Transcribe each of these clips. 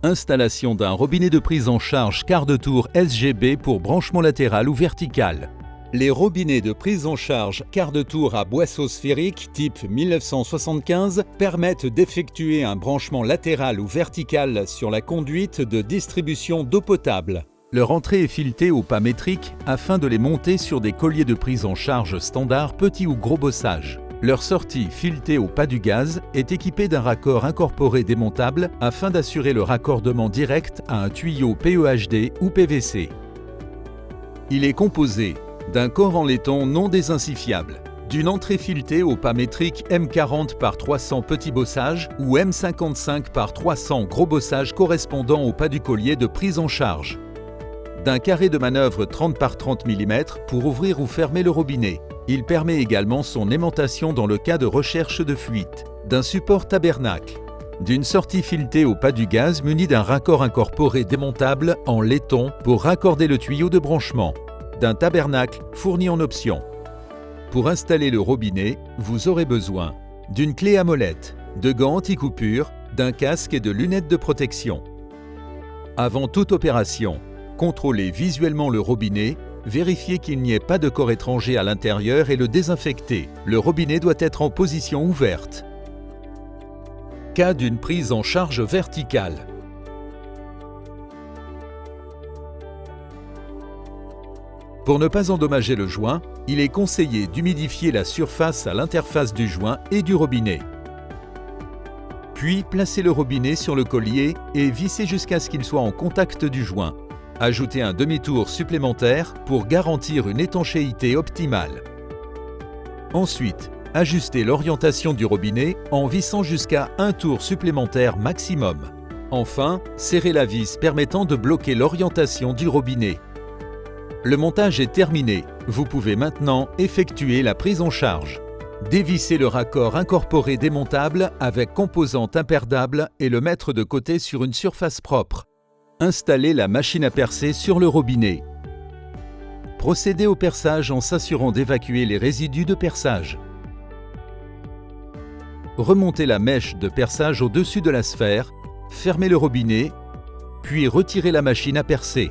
Installation d'un robinet de prise en charge quart de tour SGB pour branchement latéral ou vertical. Les robinets de prise en charge quart de tour à boisseau sphérique type 1975 permettent d'effectuer un branchement latéral ou vertical sur la conduite de distribution d'eau potable. Leur entrée est filetée au pas métrique afin de les monter sur des colliers de prise en charge standard petit ou gros bossage. Leur sortie, filetée au pas du gaz, est équipée d'un raccord incorporé démontable afin d'assurer le raccordement direct à un tuyau PEHD ou PVC. Il est composé d'un corps en laiton non désincifiable, d'une entrée filetée au pas métrique M40 par 300 petit bossage ou M55 par 300 gros bossage correspondant au pas du collier de prise en charge, d'un carré de manœuvre 30 par 30 mm pour ouvrir ou fermer le robinet. Il permet également son aimantation dans le cas de recherche de fuite, d'un support tabernacle, d'une sortie filetée au pas du gaz munie d'un raccord incorporé démontable en laiton pour raccorder le tuyau de branchement, d'un tabernacle fourni en option. Pour installer le robinet, vous aurez besoin d'une clé à molette, de gants anti-coupure, d'un casque et de lunettes de protection. Avant toute opération, contrôlez visuellement le robinet, vérifiez qu'il n'y ait pas de corps étranger à l'intérieur et le désinfecter. Le robinet doit être en position ouverte. Cas d'une prise en charge verticale. Pour ne pas endommager le joint, il est conseillé d'humidifier la surface à l'interface du joint et du robinet. Puis, placez le robinet sur le collier et vissez jusqu'à ce qu'il soit en contact du joint. Ajoutez un demi-tour supplémentaire pour garantir une étanchéité optimale. Ensuite, ajustez l'orientation du robinet en vissant jusqu'à un tour supplémentaire maximum. Enfin, serrez la vis permettant de bloquer l'orientation du robinet. Le montage est terminé. Vous pouvez maintenant effectuer la prise en charge. Dévissez le raccord incorporé démontable avec composante imperdable et le mettre de côté sur une surface propre. Installez la machine à percer sur le robinet. Procédez au perçage en s'assurant d'évacuer les résidus de perçage. Remontez la mèche de perçage au-dessus de la sphère, fermez le robinet, puis retirez la machine à percer.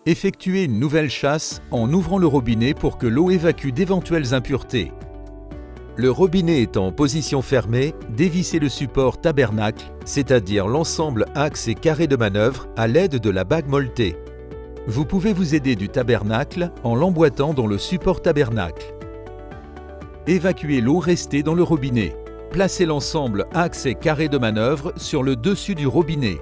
Effectuez une nouvelle chasse en ouvrant le robinet pour que l'eau évacue d'éventuelles impuretés. Le robinet étant en position fermée, dévissez le support tabernacle, c'est-à-dire l'ensemble axe et carré de manœuvre à l'aide de la bague molletée. Vous pouvez vous aider du tabernacle en l'emboîtant dans le support tabernacle. Évacuez l'eau restée dans le robinet. Placez l'ensemble axe et carré de manœuvre sur le dessus du robinet.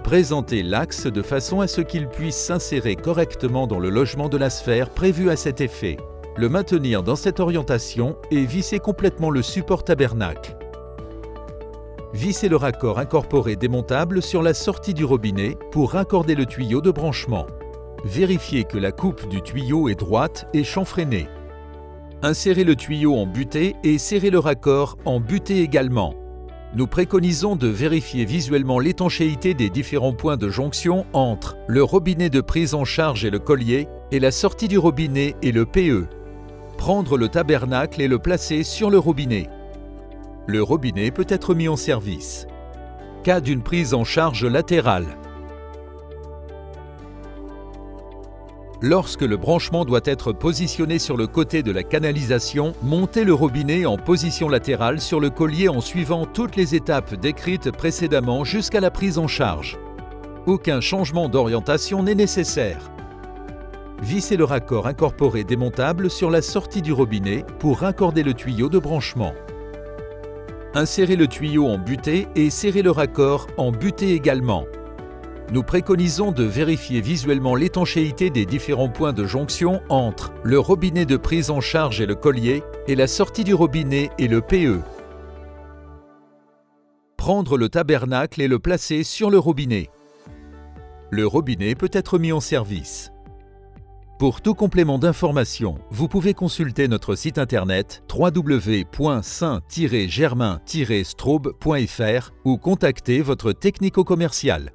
Présentez l'axe de façon à ce qu'il puisse s'insérer correctement dans le logement de la sphère prévu à cet effet. Le maintenir dans cette orientation et visser complètement le support tabernacle. Vissez le raccord incorporé démontable sur la sortie du robinet pour raccorder le tuyau de branchement. Vérifiez que la coupe du tuyau est droite et chanfreinée. Insérez le tuyau en butée et serrez le raccord en butée également. Nous préconisons de vérifier visuellement l'étanchéité des différents points de jonction entre le robinet de prise en charge et le collier et la sortie du robinet et le PE. Prendre le tabernacle et le placer sur le robinet. Le robinet peut être mis en service. Cas d'une prise en charge latérale. Lorsque le branchement doit être positionné sur le côté de la canalisation, montez le robinet en position latérale sur le collier en suivant toutes les étapes décrites précédemment jusqu'à la prise en charge. Aucun changement d'orientation n'est nécessaire. Vissez le raccord incorporé démontable sur la sortie du robinet pour raccorder le tuyau de branchement. Insérez le tuyau en butée et serrez le raccord en butée également. Nous préconisons de vérifier visuellement l'étanchéité des différents points de jonction entre le robinet de prise en charge et le collier et la sortie du robinet et le PE. Prendre le tabernacle et le placer sur le robinet. Le robinet peut être mis en service. Pour tout complément d'information, vous pouvez consulter notre site internet www.saint-germain-straube.fr ou contacter votre technico-commercial.